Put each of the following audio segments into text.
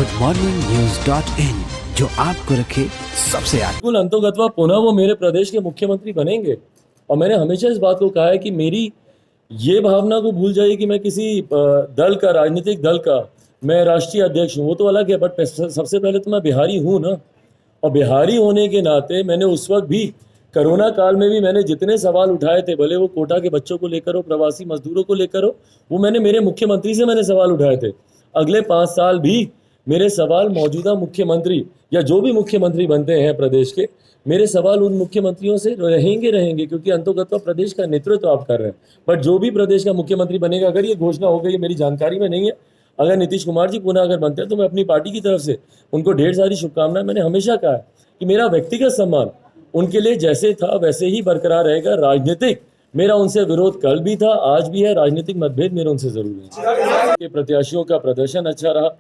goodmorningnews.in, जो आपको रखे सबसे आगे। बिल्कुल अंतोगत्वा पुनः वो मेरे प्रदेश के मुख्यमंत्री बनेंगे। और मैंने हमेशा इस बात को कहा है कि मेरी ये भावना को भूल जाइए कि मैं किसी दल का, राजनीतिक दल का मैं राष्ट्रीय अध्यक्ष हूँ, वो तो अलग है। बट सबसे पहले तो मैं बिहारी हूँ ना, और बिहारी होने के नाते मैंने उस वक्त भी, कोरोना काल में भी मैंने जितने सवाल उठाए थे, भले वो कोटा के बच्चों को लेकर हो, प्रवासी मजदूरों को लेकर हो, वो मैंने मेरे मुख्यमंत्री से मैंने सवाल उठाए थे। अगले 5 साल भी मेरे सवाल मौजूदा मुख्यमंत्री या जो भी मुख्यमंत्री बनते हैं प्रदेश के, मेरे सवाल उन मुख्यमंत्रियों से रहेंगे, क्योंकि अंतोगत्वा प्रदेश का नेतृत्व आप कर रहे हैं। बट जो भी प्रदेश का मुख्यमंत्री बनेगा, अगर ये घोषणा हो गई, मेरी जानकारी में नहीं है, अगर नीतीश कुमार जी पुनः अगर बनते हैं, तो मैं अपनी पार्टी की तरफ से उनको ढेर सारी शुभकामनाएं। मैंने हमेशा कहा है कि मेरा व्यक्तिगत सम्मान उनके लिए जैसे था वैसे ही बरकरार रहेगा। राजनीतिक मेरा उनसे विरोध कल भी था, आज भी है, राजनीतिक मतभेद मेरे उनसे जरूर है। के प्रत्याशियों का प्रदर्शन अच्छा रहा।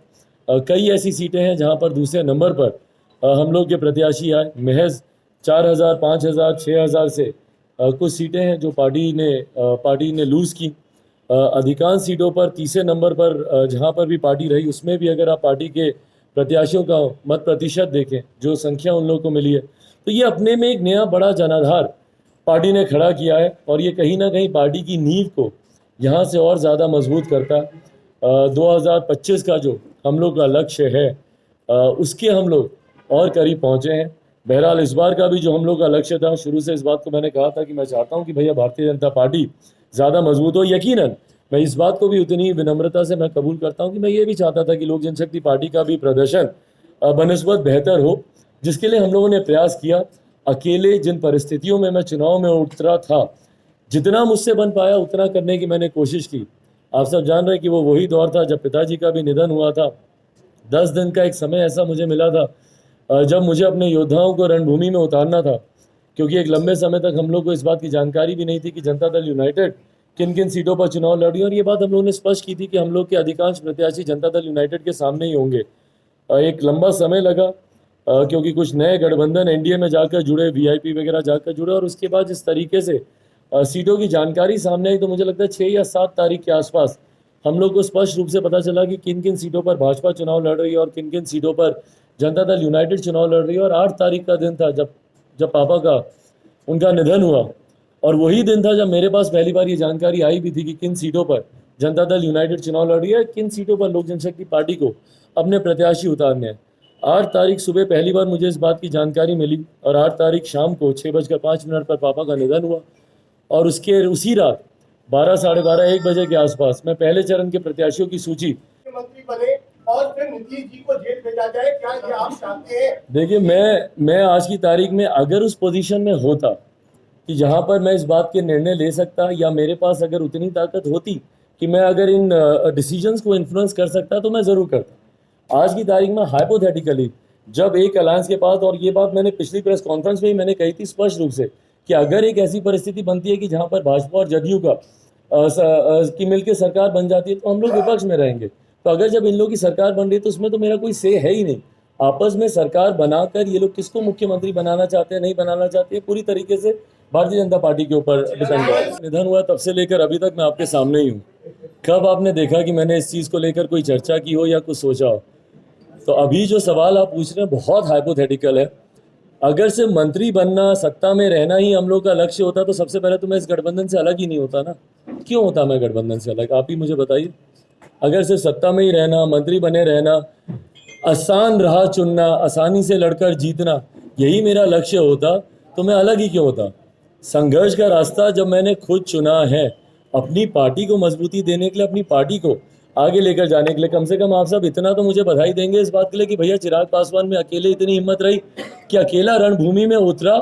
कई ऐसी सीटें हैं जहां पर दूसरे नंबर पर हम लोग के प्रत्याशी आए। महज 4,000, 5,000, 6,000 से कुछ सीटें हैं जो पार्टी ने लूज़ की। अधिकांश सीटों पर तीसरे नंबर पर जहां पर भी पार्टी रही, उसमें भी अगर आप पार्टी के प्रत्याशियों का मत प्रतिशत देखें, जो संख्या उन लोगों को मिली है, तो ये अपने में एक नया बड़ा जनाधार पार्टी ने खड़ा किया है। और ये कहीं ना कहीं पार्टी की नींव को यहाँ से और ज़्यादा मजबूत करता है। 2025 का जो हम लोग का लक्ष्य है, उसके हम लोग और करीब पहुँचे हैं। बहरहाल इस बार का भी जो हम लोग का लक्ष्य था, शुरू से इस बात को मैंने कहा था कि मैं चाहता हूँ कि भैया भारतीय जनता पार्टी ज़्यादा मजबूत हो। यकीनन मैं इस बात को भी उतनी विनम्रता से मैं कबूल करता हूँ कि मैं ये भी चाहता था कि लोक जनशक्ति पार्टी का भी प्रदर्शन बनिस्बत बेहतर हो, जिसके लिए हम लोगों ने प्रयास किया। अकेले जिन परिस्थितियों में मैं चुनाव में उतरा था, जितना मुझसे बन पाया उतना करने की मैंने कोशिश की। आप सब जान रहे हैं कि वो वही दौर था जब पिताजी का भी निधन हुआ था। 10 दिन का एक समय ऐसा मुझे मिला था जब मुझे अपने योद्धाओं को रणभूमि में उतारना था, क्योंकि एक लंबे समय तक हम लोग को इस बात की जानकारी भी नहीं थी कि जनता दल यूनाइटेड किन किन सीटों पर चुनाव लड़ी। और ये बात हम लोगों ने स्पष्ट की थी कि हम लोग के अधिकांश प्रत्याशी जनता दल यूनाइटेड के सामने ही होंगे। एक लंबा समय लगा, क्योंकि कुछ नए गठबंधन एनडीए में जाकर जुड़े, वीआईपी वगैरह जाकर जुड़े, और उसके बाद जिस तरीके से सीटों की जानकारी सामने आई, तो मुझे लगता है 6 या 7 तारीख के आसपास हम लोग को स्पष्ट रूप से पता चला कि किन किन सीटों पर भाजपा चुनाव लड़ रही है और किन किन सीटों पर जनता दल यूनाइटेड चुनाव लड़ रही है। और 8 तारीख का दिन था जब पापा का उनका निधन हुआ, और वही दिन था जब मेरे पास पहली बार ये जानकारी आई भी थी कि किन सीटों पर जनता दल यूनाइटेड चुनाव लड़ रही है, किन सीटों पर लोक जनशक्ति पार्टी को अपने प्रत्याशी उतारने हैं। 8 तारीख सुबह पहली बार मुझे इस बात की जानकारी मिली, और 8 तारीख शाम को 6:05 पर पापा का निधन हुआ। और उसी रात 12, साढ़े 12, 1 बजे के आसपास मैं पहले चरण के प्रत्याशियों की सूची मुख्यमंत्री बने और फिर नीतीश जी को जेल भेजा जाए, क्या ये आप चाहते हैं? देखिए, मैं आज की तारीख में अगर उस पोजीशन में होता कि जहां पर मैं इस बात के निर्णय ले सकता, या मेरे पास अगर उतनी ताकत होती कि मैं अगर इन डिसीजंस को इन्फ्लुएंस कर सकता, तो मैं ज़रूर करता। आज की तारीख में हाइपोथेटिकली जब एक अलायंस के पास, और ये बात मैंने पिछली प्रेस कॉन्फ्रेंस में ही मैंने कही थी स्पष्ट रूप से, कि अगर एक ऐसी परिस्थिति बनती है कि जहां पर भाजपा और जदयू की मिलकर सरकार बन जाती है, तो हम लोग विपक्ष में रहेंगे। तो अगर जब इन लोगों की सरकार बन रही है, तो उसमें तो मेरा कोई से है ही नहीं। आपस में सरकार बनाकर ये लोग किसको मुख्यमंत्री बनाना चाहते हैं, नहीं बनाना चाहते हैं, पूरी तरीके से भारतीय जनता पार्टी के ऊपर डिपेंड है। निधन हुआ तब से लेकर अभी तक मैं आपके सामने ही हूँ। कब आपने देखा कि मैंने इस चीज़ को लेकर कोई चर्चा की हो या कुछ सोचा हो? तो अभी जो सवाल आप पूछ रहे हैं बहुत हाइपोथेटिकल है। अगर सिर्फ मंत्री बनना, सत्ता में रहना ही हम लोग का लक्ष्य होता, तो सबसे पहले तो मैं इस गठबंधन से अलग ही नहीं होता ना। क्यों होता मैं गठबंधन से अलग, आप ही मुझे बताइए। अगर सिर्फ सत्ता में ही रहना, मंत्री बने रहना, आसान राह चुनना, आसानी से लड़कर जीतना, यही मेरा लक्ष्य होता, तो मैं अलग ही क्यों होता। संघर्ष का रास्ता जब मैंने खुद चुना है, अपनी पार्टी को मजबूती देने के लिए, अपनी पार्टी को आगे लेकर जाने के लिए, कम से कम आप सब इतना तो मुझे बधाई देंगे इस बात के लिए कि भैया चिराग पासवान में अकेले इतनी हिम्मत रही कि अकेला रणभूमि में उतरा,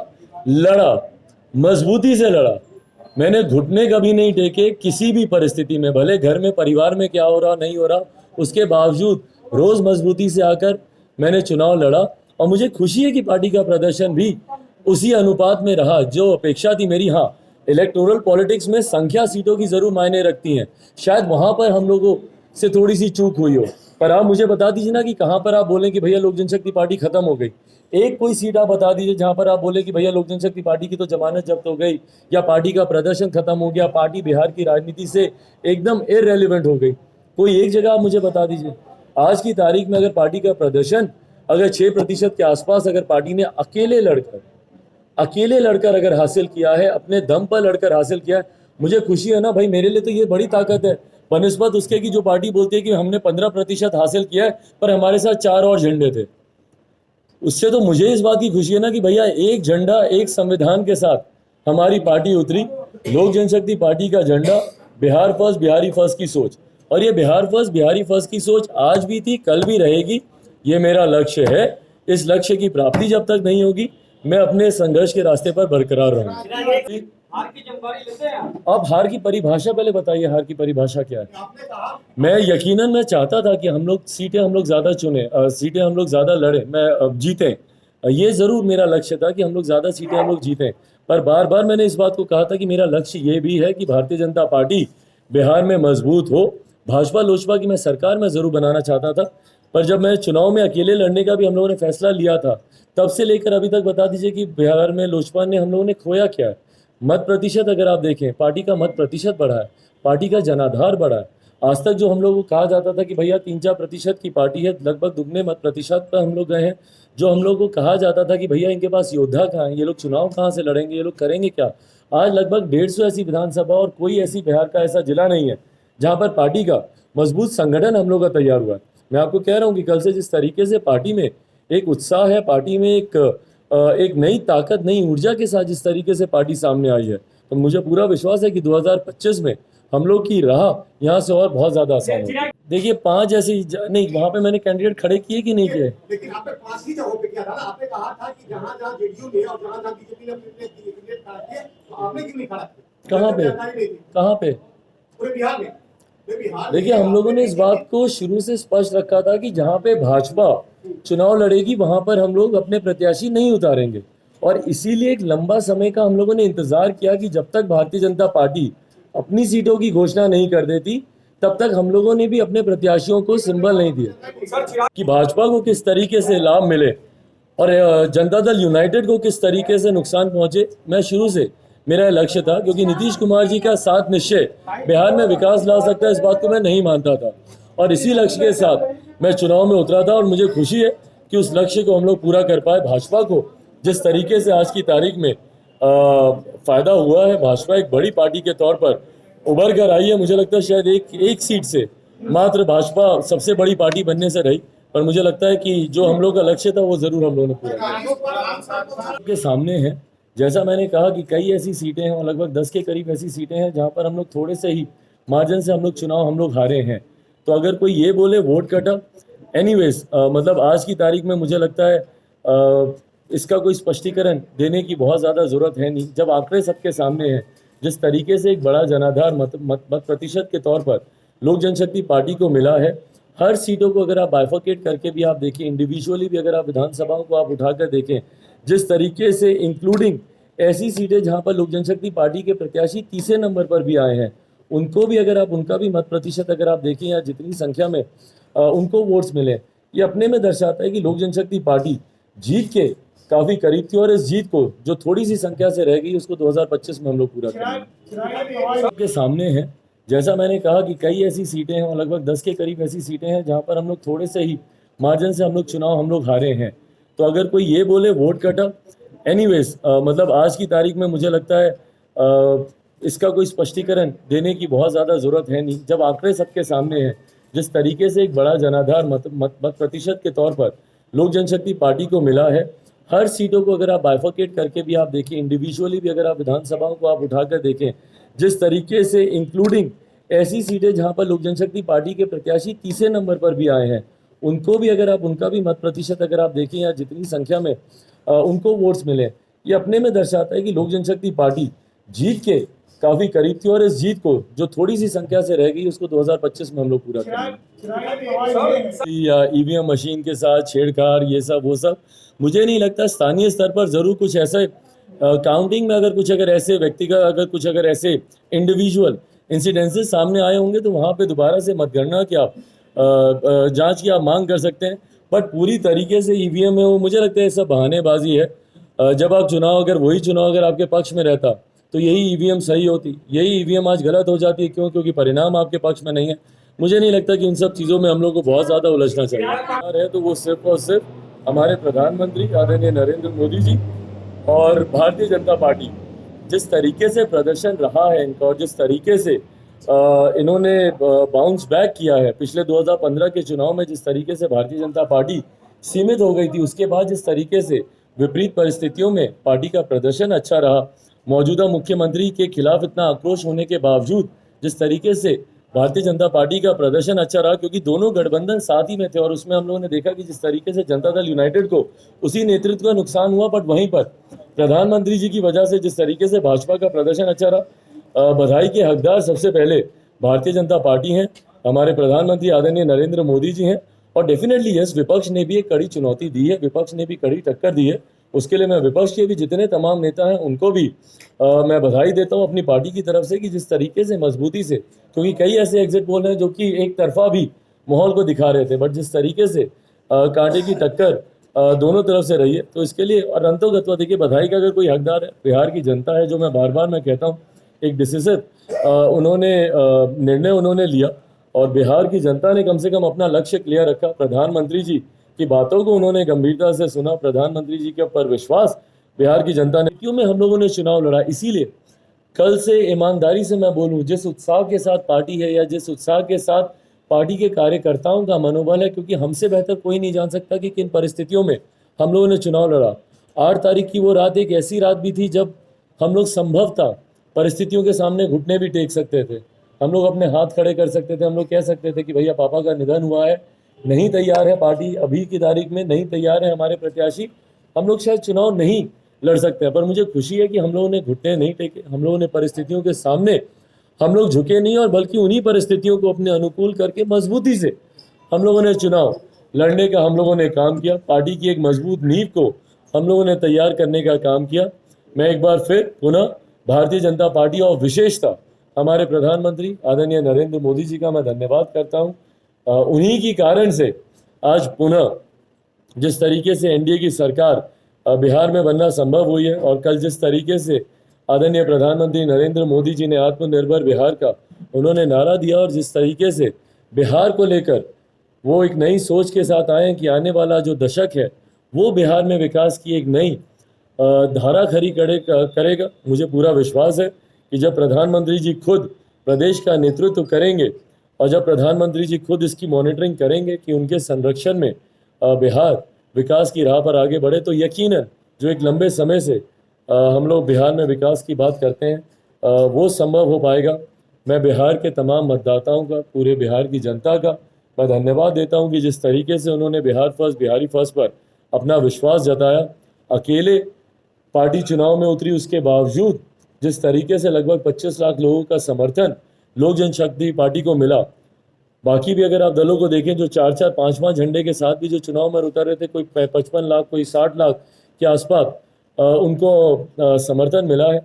लड़ा, मजबूती से लड़ा। मैंने घुटने कभी नहीं टेके किसी भी परिस्थिति में, भले घर में परिवार में क्या हो रहा नहीं हो रहा, उसके बावजूद रोज मजबूती से आकर मैंने चुनाव लड़ा। और मुझे खुशी है कि पार्टी का प्रदर्शन भी उसी अनुपात में रहा जो अपेक्षा थी मेरी। हाँ, इलेक्टोरल पॉलिटिक्स में संख्या सीटों की जरूर मायने रखती हैं, शायद वहां पर हम लोगों से थोड़ी सी चूक हुई हो, पर आप मुझे बता दीजिए ना कि कहां पर आप बोलें कि भैया लोक जनशक्ति पार्टी खत्म हो गई। एक कोई सीट आप बता दीजिए जहां पर आप बोले कि भैया लोक जनशक्ति पार्टी की तो जमानत जब्त हो गई, या पार्टी का प्रदर्शन खत्म हो गया, पार्टी बिहार की राजनीति से एकदम इररेलेवेंट हो गई। कोई एक जगह आप मुझे बता दीजिए। आज की तारीख में अगर पार्टी का प्रदर्शन अगर 6% के आसपास अगर पार्टी ने अकेले लड़कर अगर हासिल किया है, अपने दम पर लड़कर हासिल किया है, मुझे खुशी है ना भाई। मेरे लिए तो ये बड़ी ताकत है बनिस्बत उसके कि जो पार्टी बोलती है कि हमने 15% हासिल किया है पर हमारे साथ 4 और झंडे थे। उससे तो मुझे इस बात की खुशी है ना कि भैया एक झंडा एक संविधान के साथ हमारी पार्टी उतरी। लोक जनशक्ति पार्टी का झंडा बिहार फर्स्ट बिहारी फर्स्ट की सोच, और ये बिहार फर्स्ट बिहारी फर्स्ट की सोच आज भी थी, कल भी रहेगी। ये मेरा लक्ष्य है। इस लक्ष्य की प्राप्ति जब तक नहीं होगी मैं अपने संघर्ष के रास्ते पर बरकरार रहूंगा। अब हार की परिभाषा पहले बताइए, हार की परिभाषा क्या है? आपने कहा मैं यकीनन मैं चाहता था कि हम लोग सीटें हम लोग ज़्यादा चुने, सीटें हम लोग ज़्यादा लड़े, मैं जीतें। ये ज़रूर मेरा लक्ष्य था कि हम लोग ज़्यादा सीटें हम लोग जीतें। पर बार बार मैंने इस बात को कहा था कि मेरा लक्ष्य ये भी है कि भारतीय जनता पार्टी बिहार में मजबूत हो। भाजपा लोजपा की मैं सरकार में ज़रूर बनाना चाहता था, पर जब मैं चुनाव में अकेले लड़ने का भी हम लोगों ने फैसला लिया था, तब से लेकर अभी तक बता दीजिए कि बिहार में लोजपा ने हम लोगों ने खोया क्या है? मत प्रतिशत अगर आप देखें, पार्टी का मत प्रतिशत बढ़ा है, पार्टी का जनाधार बढ़ा है। आज तक जो हम लोग को कहा जाता था कि भैया 3-4% की पार्टी है, लगभग दुगने मत प्रतिशत पर हम लोग गए हैं। जो हम लोग को कहा जाता था कि भैया इनके पास योद्धा कहाँ हैं, ये लोग चुनाव कहाँ से लड़ेंगे, ये लोग करेंगे क्या, आज लगभग 150 ऐसी विधानसभा और कोई ऐसी बिहार का ऐसा जिला नहीं है जहाँ पर पार्टी का मजबूत संगठन हम लोग का तैयार हुआ है। मैं आपको कह रहा हूँ कि कल से जिस तरीके से पार्टी में एक उत्साह है, पार्टी में एक नई ताकत नई ऊर्जा के साथ जिस तरीके से पार्टी सामने आई है, तो मुझे पूरा विश्वास है कि 2025 में हम लोग की राह यहाँ से और बहुत ज़्यादा आसान होगी। देखिए 5 ऐसी नहीं, वहाँ पे मैंने कैंडिडेट खड़े किए कि नहीं किए? लेकिन आपने 5 ही जगहों पे किया था ना। आपने कहा था कि जहां जहां जेडीयू ने और जहां जहां बीजेपी ने अपने कैंडिडेट खड़ा किए, तो आपने क्यों नहीं खड़ा किया? कहाँ पे? कहाँ पे? पूरे बिहार में। देखिए हम लोगों ने इस बात को शुरू से स्पष्ट रखा था कि जहाँ पे भाजपा चुनाव लड़ेगी वहाँ पर हम लोग अपने प्रत्याशी नहीं उतारेंगे, और इसीलिए एक लंबा समय का हम लोगों ने इंतजार किया कि जब तक भारतीय जनता पार्टी अपनी सीटों की घोषणा नहीं कर देती तब तक हम लोगों ने भी अपने प्रत्याशियों को सिंबल नहीं दिए कि भाजपा को किस तरीके से लाभ मिले और जनता दल यूनाइटेड को किस तरीके से नुकसान पहुंचे। मैं शुरू से मेरा लक्ष्य था, क्योंकि नीतीश कुमार जी का साथ निश्चय बिहार में विकास ला सकता है, इस बात को मैं नहीं मानता था, और इसी लक्ष्य के साथ मैं चुनाव में उतरा था। और मुझे खुशी है कि उस लक्ष्य को हम लोग पूरा कर पाए। भाजपा को जिस तरीके से आज की तारीख में फ़ायदा हुआ है, भाजपा एक बड़ी पार्टी के तौर पर उभर कर आई है। मुझे लगता है शायद एक सीट से मात्र भाजपा सबसे बड़ी पार्टी बनने से रही, पर मुझे लगता है कि जो हम लोग का लक्ष्य था वो ज़रूर हम लोगों ने पूरा किया। के सामने है, जैसा मैंने कहा कि कई ऐसी सीटें हैं और लगभग 10 के करीब ऐसी सीटें हैं जहाँ पर हम लोग थोड़े से ही मार्जिन से हम लोग चुनाव हम लोग हारे हैं। तो अगर कोई ये बोले वोट कटा, एनीवेज मतलब आज की तारीख में मुझे लगता है इसका कोई स्पष्टीकरण देने की बहुत ज़्यादा ज़रूरत है नहीं, जब आंकड़े सबके सामने हैं। जिस तरीके से एक बड़ा जनाधार मत प्रतिशत के तौर पर लोक जनशक्ति पार्टी को मिला है, हर सीटों को अगर आप बाइफरकेट करके भी आप देखें, इंडिविजुअली भी अगर आप विधानसभाओं को आप उठाकर देखें, जिस तरीके से इंक्लूडिंग ऐसी सीटें जहां पर लोक जनशक्ति पार्टी के प्रत्याशी तीसरे नंबर पर भी आए हैं, उनको भी अगर आप उनका भी मत प्रतिशत अगर आप देखें या जितनी संख्या में उनको वोट्स मिले, ये अपने में दर्शाता है कि लोक जनशक्ति पार्टी जीत के काफ़ी करीब थी, और इस जीत को जो थोड़ी सी संख्या से रह गई उसको 2025 में हम लोग पूरा करेंगे। के सामने है, जैसा मैंने कहा कि कई ऐसी सीटें हैं और लगभग 10 के करीब ऐसी सीटें हैं जहां पर हम लोग थोड़े से ही मार्जिन से हम लोग चुनाव हम लोग हारे हैं। तो अगर कोई ये बोले वोट कटा, एनीवेज मतलब आज की तारीख में मुझे लगता है इसका कोई स्पष्टीकरण देने की बहुत ज़्यादा ज़रूरत है नहीं, जब आंकड़े सबके सामने हैं। जिस तरीके से एक बड़ा जनाधार मत प्रतिशत के तौर पर लोक जनशक्ति पार्टी को मिला है, हर सीटों को अगर आप बाइफरकेट करके भी आप देखें, इंडिविजुअली भी अगर आप विधानसभाओं को आप उठाकर देखें, जिस तरीके से इंक्लूडिंग ऐसी सीटें जहां पर लोक जनशक्ति पार्टी के प्रत्याशी तीसरे नंबर पर भी आए हैं, उनको भी अगर आप उनका भी मत प्रतिशत अगर आप देखें या जितनी संख्या में उनको वोट्स मिले, ये अपने में दर्शाता है कि लोक जनशक्ति पार्टी जीत के काफ़ी करीब थी, और इस जीत को जो थोड़ी सी संख्या से रह गई उसको 2025 में हम लोग पूरा करेंगे। या ईवीएम मशीन के साथ छेड़छाड़ ये सब वो सब, मुझे नहीं लगता। स्थानीय स्तर पर ज़रूर कुछ ऐसे काउंटिंग में अगर ऐसे व्यक्तिगत कुछ अगर ऐसे इंडिविजुअल इंसिडेंसेस सामने आए होंगे तो वहाँ पे दोबारा से मतगणना की आप जांच की आप मांग कर सकते हैं, बट पूरी तरीके से ईवीएम में वो मुझे लगता है सब बहानेबाजी है। जब आप वही चुनाव अगर आपके पक्ष में रहता तो यही ईवीएम सही होती, यही ईवीएम आज गलत हो जाती है। क्यों? क्योंकि परिणाम आपके पक्ष में नहीं है। मुझे नहीं लगता कि उन सब चीज़ों में हम लोग को बहुत ज़्यादा उलझना चाहिए है। तो वो सिर्फ और सिर्फ हमारे प्रधानमंत्री आदरणीय नरेंद्र मोदी जी और भारतीय जनता पार्टी जिस तरीके से प्रदर्शन रहा है इनका और जिस तरीके से इन्होंने बाउंस बैक किया है पिछले 2015 के चुनाव में, जिस तरीके से भारतीय जनता पार्टी सीमित हो गई थी, उसके बाद जिस तरीके से विपरीत परिस्थितियों में पार्टी का प्रदर्शन अच्छा रहा, मौजूदा मुख्यमंत्री के खिलाफ इतना आक्रोश होने के बावजूद जिस तरीके से भारतीय जनता पार्टी का प्रदर्शन अच्छा रहा, क्योंकि दोनों गठबंधन साथ ही में थे और उसमें हम लोगों ने देखा कि जिस तरीके से जनता दल यूनाइटेड को उसी नेतृत्व का नुकसान हुआ, बट वहीं पर प्रधानमंत्री जी की वजह से जिस तरीके से भाजपा का प्रदर्शन अच्छा रहा। बधाई के हकदार सबसे पहले भारतीय जनता पार्टी हैं, हमारे प्रधानमंत्री आदरणीय नरेंद्र मोदी जी हैं, और डेफिनेटली यस, विपक्ष ने भी एक कड़ी चुनौती दी है, विपक्ष ने भी कड़ी टक्कर दी है। उसके लिए मैं विपक्ष के भी जितने तमाम नेता हैं उनको भी मैं बधाई देता हूं अपनी पार्टी की तरफ से कि जिस तरीके से मजबूती से, क्योंकि कई ऐसे एग्जिट पोल हैं जो कि एक तरफा भी माहौल को दिखा रहे थे, बट जिस तरीके से कांटे की टक्कर दोनों तरफ से रही है, तो इसके लिए और अंतोगत्वा देखिए, बधाई का अगर कोई हकदार है बिहार की जनता है, जो मैं बार बार मैं कहता हूँ एक डिसिसिव उन्होंने निर्णय उन्होंने लिया और बिहार की जनता ने कम से कम अपना लक्ष्य क्लियर रखा। प्रधानमंत्री जी की बातों को उन्होंने गंभीरता से सुना, प्रधानमंत्री जी के ऊपर विश्वास बिहार की जनता ने, क्यों में हम लोगों ने चुनाव लड़ा। इसीलिए कल से ईमानदारी से मैं बोलूं, जिस उत्साह के साथ पार्टी है या जिस उत्साह के साथ पार्टी के कार्यकर्ताओं का मनोबल है, क्योंकि हमसे बेहतर कोई नहीं जान सकता कि किन परिस्थितियों में हम लोगों ने चुनाव लड़ा। 8 तारीख की वो रात एक ऐसी रात भी थी जब हम लोग संभवतः परिस्थितियों के सामने घुटने भी टेक सकते थे, हम लोग अपने हाथ खड़े कर सकते थे, हम लोग कह सकते थे कि भैया पापा का निधन हुआ है, नहीं तैयार है पार्टी अभी की तारीख में, नहीं तैयार है हमारे प्रत्याशी, हम लोग शायद चुनाव नहीं लड़ सकते हैं। पर मुझे खुशी है कि हम लोगों ने घुटने नहीं टेके, हम लोगों ने परिस्थितियों के सामने हम लोग झुके नहीं, और बल्कि उन्हीं परिस्थितियों को अपने अनुकूल करके मजबूती से हम लोगों ने चुनाव लड़ने का हम लोगों ने काम किया। पार्टी की एक मजबूत नींव को हम लोगों ने तैयार करने का काम किया। मैं एक बार फिर पुनः भारतीय जनता पार्टी और विशेषतः हमारे प्रधानमंत्री आदरणीय नरेंद्र मोदी जी का मैं धन्यवाद करता हूँ। उन्हीं की कारण से आज पुनः जिस तरीके से एनडीए की सरकार बिहार में बनना संभव हुई है, और कल जिस तरीके से आदरणीय प्रधानमंत्री नरेंद्र मोदी जी ने आत्मनिर्भर बिहार का उन्होंने नारा दिया, और जिस तरीके से बिहार को लेकर वो एक नई सोच के साथ आए हैं कि आने वाला जो दशक है वो बिहार में विकास की एक नई धारा खड़ी करेगा। मुझे पूरा विश्वास है कि जब प्रधानमंत्री जी खुद प्रदेश का नेतृत्व करेंगे और जब प्रधानमंत्री जी खुद इसकी मॉनिटरिंग करेंगे कि उनके संरक्षण में बिहार विकास की राह पर आगे बढ़े, तो यकीनन जो एक लंबे समय से हम लोग बिहार में विकास की बात करते हैं वो संभव हो पाएगा। मैं बिहार के तमाम मतदाताओं का, पूरे बिहार की जनता का मैं धन्यवाद देता हूं कि जिस तरीके से उन्होंने बिहार फर्स्ट, बिहारी फर्स्ट पर अपना विश्वास जताया। अकेले पार्टी चुनाव में उतरी, उसके बावजूद जिस तरीके से लगभग 25 लाख लोगों का समर्थन लोक जनशक्ति पार्टी को मिला। बाकी भी अगर आप दलों को देखें जो 4-4, 5-5 झंडे के साथ भी जो चुनाव में उतर रहे थे, कोई 55 लाख, कोई 60 लाख के आसपास उनको समर्थन मिला है।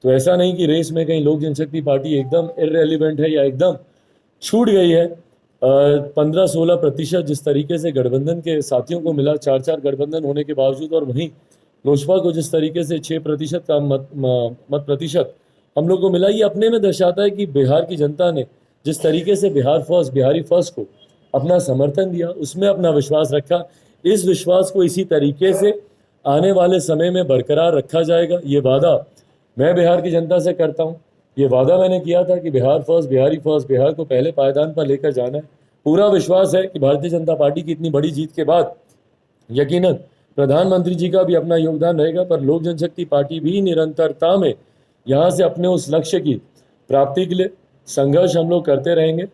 तो ऐसा नहीं कि रेस में कहीं लोक जनशक्ति पार्टी एकदम इररेलेवेंट है या एकदम छूट गई है। 15-16% जिस तरीके से गठबंधन के साथियों को मिला, 4-4 गठबंधन होने के बावजूद, और वहीं लोजपा को जिस तरीके से 6% का मत प्रतिशत हम लोग को मिला, ये अपने में दर्शाता है कि बिहार की जनता ने जिस तरीके से बिहार फर्स्ट, बिहारी फर्स्ट को अपना समर्थन दिया, उसमें अपना विश्वास रखा। इस विश्वास को इसी तरीके से आने वाले समय में बरकरार रखा जाएगा। ये वादा मैं बिहार की जनता से करता हूँ। ये वादा मैंने किया था कि बिहार फर्स्ट, बिहारी फर्स्ट, बिहार को पहले पायदान पर लेकर जाना है। पूरा विश्वास है कि भारतीय जनता पार्टी की इतनी बड़ी जीत के बाद यकीनन प्रधानमंत्री जी का भी अपना योगदान रहेगा, पर लोक जनशक्ति पार्टी भी निरंतरता में यहाँ से अपने उस लक्ष्य की प्राप्ति के लिए संघर्ष हम लोग करते रहेंगे।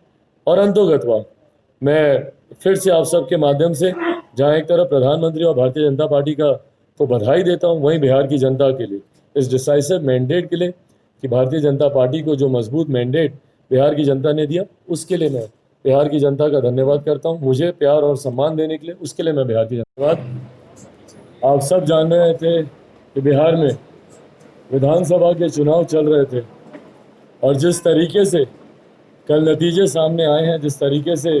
और अंतोगत्वा मैं फिर से आप सबके माध्यम से, जहाँ एक तरफ प्रधानमंत्री और भारतीय जनता पार्टी का को बधाई देता हूँ, वहीं बिहार की जनता के लिए इस डिसाइसिव मैंडेट के लिए कि भारतीय जनता पार्टी को जो मजबूत मैंडेट बिहार की जनता ने दिया, उसके लिए मैं बिहार की जनता का धन्यवाद करता हूँ। मुझे प्यार और सम्मान देने के लिए, उसके लिए मैं बिहार की धन्यवाद। आप सब जान रहे थे कि बिहार में विधानसभा के चुनाव चल रहे थे, और जिस तरीके से कल नतीजे सामने आए हैं, जिस तरीके से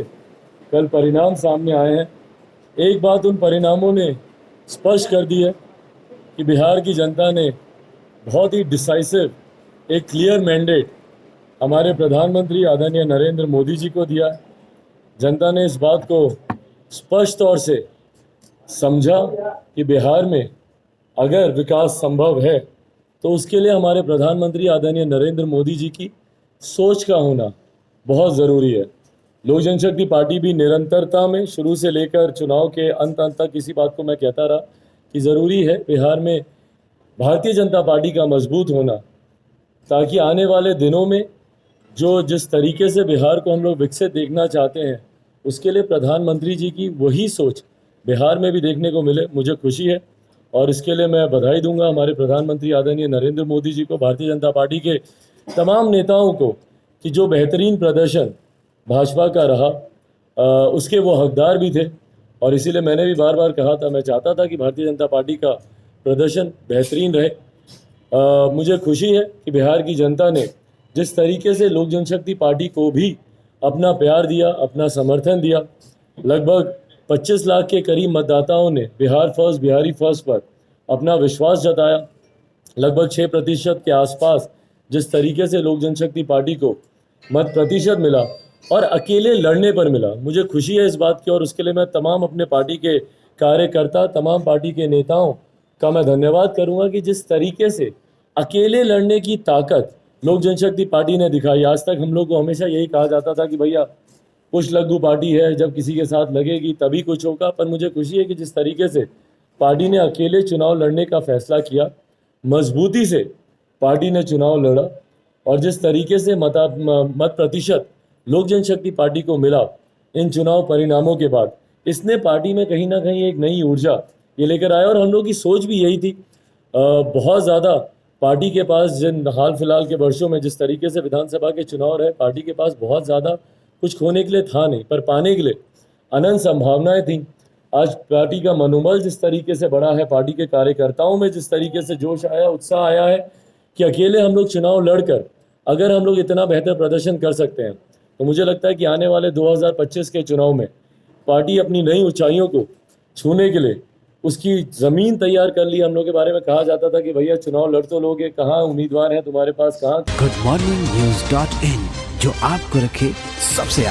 कल परिणाम सामने आए हैं, एक बात उन परिणामों ने स्पष्ट कर दी है कि बिहार की जनता ने बहुत ही डिसाइसिव एक क्लियर मैंडेट हमारे प्रधानमंत्री आदरणीय नरेंद्र मोदी जी को दिया है। जनता ने इस बात को स्पष्ट तौर से समझा कि बिहार में अगर विकास संभव है तो उसके लिए हमारे प्रधानमंत्री आदरणीय नरेंद्र मोदी जी की सोच का होना बहुत ज़रूरी है। लोक जनशक्ति पार्टी भी निरंतरता में शुरू से लेकर चुनाव के अंत तक इसी बात को मैं कहता रहा कि ज़रूरी है बिहार में भारतीय जनता पार्टी का मजबूत होना, ताकि आने वाले दिनों में जो जिस तरीके से बिहार को हम लोग विकसित देखना चाहते हैं उसके लिए प्रधानमंत्री जी की वही सोच बिहार में भी देखने को मिले। मुझे खुशी है और इसके लिए मैं बधाई दूंगा हमारे प्रधानमंत्री आदरणीय नरेंद्र मोदी जी को, भारतीय जनता पार्टी के तमाम नेताओं को कि जो बेहतरीन प्रदर्शन भाजपा का रहा उसके वो हकदार भी थे। और इसीलिए मैंने भी बार बार कहा था, मैं चाहता था कि भारतीय जनता पार्टी का प्रदर्शन बेहतरीन रहे। मुझे खुशी है कि बिहार की जनता ने जिस तरीके से लोक जनशक्ति पार्टी को भी अपना प्यार दिया, अपना समर्थन दिया, लगभग 25 लाख के करीब मतदाताओं ने बिहार फर्स्ट, बिहारी फर्स्ट पर अपना विश्वास जताया। लगभग 6% के आसपास जिस तरीके से लोक जनशक्ति पार्टी को मत प्रतिशत मिला और अकेले लड़ने पर मिला, मुझे खुशी है इस बात की। और उसके लिए मैं तमाम अपने पार्टी के कार्यकर्ता, तमाम पार्टी के नेताओं का मैं धन्यवाद करूंगा कि जिस तरीके से अकेले लड़ने की ताकत लोक जनशक्ति पार्टी ने दिखाई। आज तक हम लोग को हमेशा यही कहा जाता था कि भैया कुछ लघु पार्टी है, जब किसी के साथ लगेगी तभी कुछ होगा। पर मुझे खुशी है कि जिस तरीके से पार्टी ने अकेले चुनाव लड़ने का फैसला किया, मजबूती से पार्टी ने चुनाव लड़ा और जिस तरीके से मत प्रतिशत लोक जनशक्ति पार्टी को मिला इन चुनाव परिणामों के बाद, इसने पार्टी में कहीं ना कहीं एक नई ऊर्जा ये लेकर आया। और हम लोग की सोच भी यही थी। बहुत ज़्यादा पार्टी के पास जिन हाल फिलहाल के वर्षों में जिस तरीके से विधानसभा के चुनाव रहे, पार्टी के पास बहुत ज़्यादा कुछ खोने के लिए था नहीं, पर पाने के लिए अनंत संभावनाएं थीं। आज पार्टी का मनोबल जिस तरीके से बढ़ा है, पार्टी के कार्यकर्ताओं में जिस तरीके से जोश आया, उत्साह आया है कि अकेले हम लोग चुनाव लड़कर अगर हम लोग इतना बेहतर प्रदर्शन कर सकते हैं तो मुझे लगता है कि आने वाले 2025 के चुनाव में पार्टी अपनी नई ऊंचाइयों को छूने के लिए उसकी ज़मीन तैयार कर ली। हम लोग के बारे में कहा जाता था कि भैया चुनाव लड़ तो लोगे, कहाँ उम्मीदवार हैं तुम्हारे पास, कहाँ। goodmorningnews.in, जो आपको रखे सबसे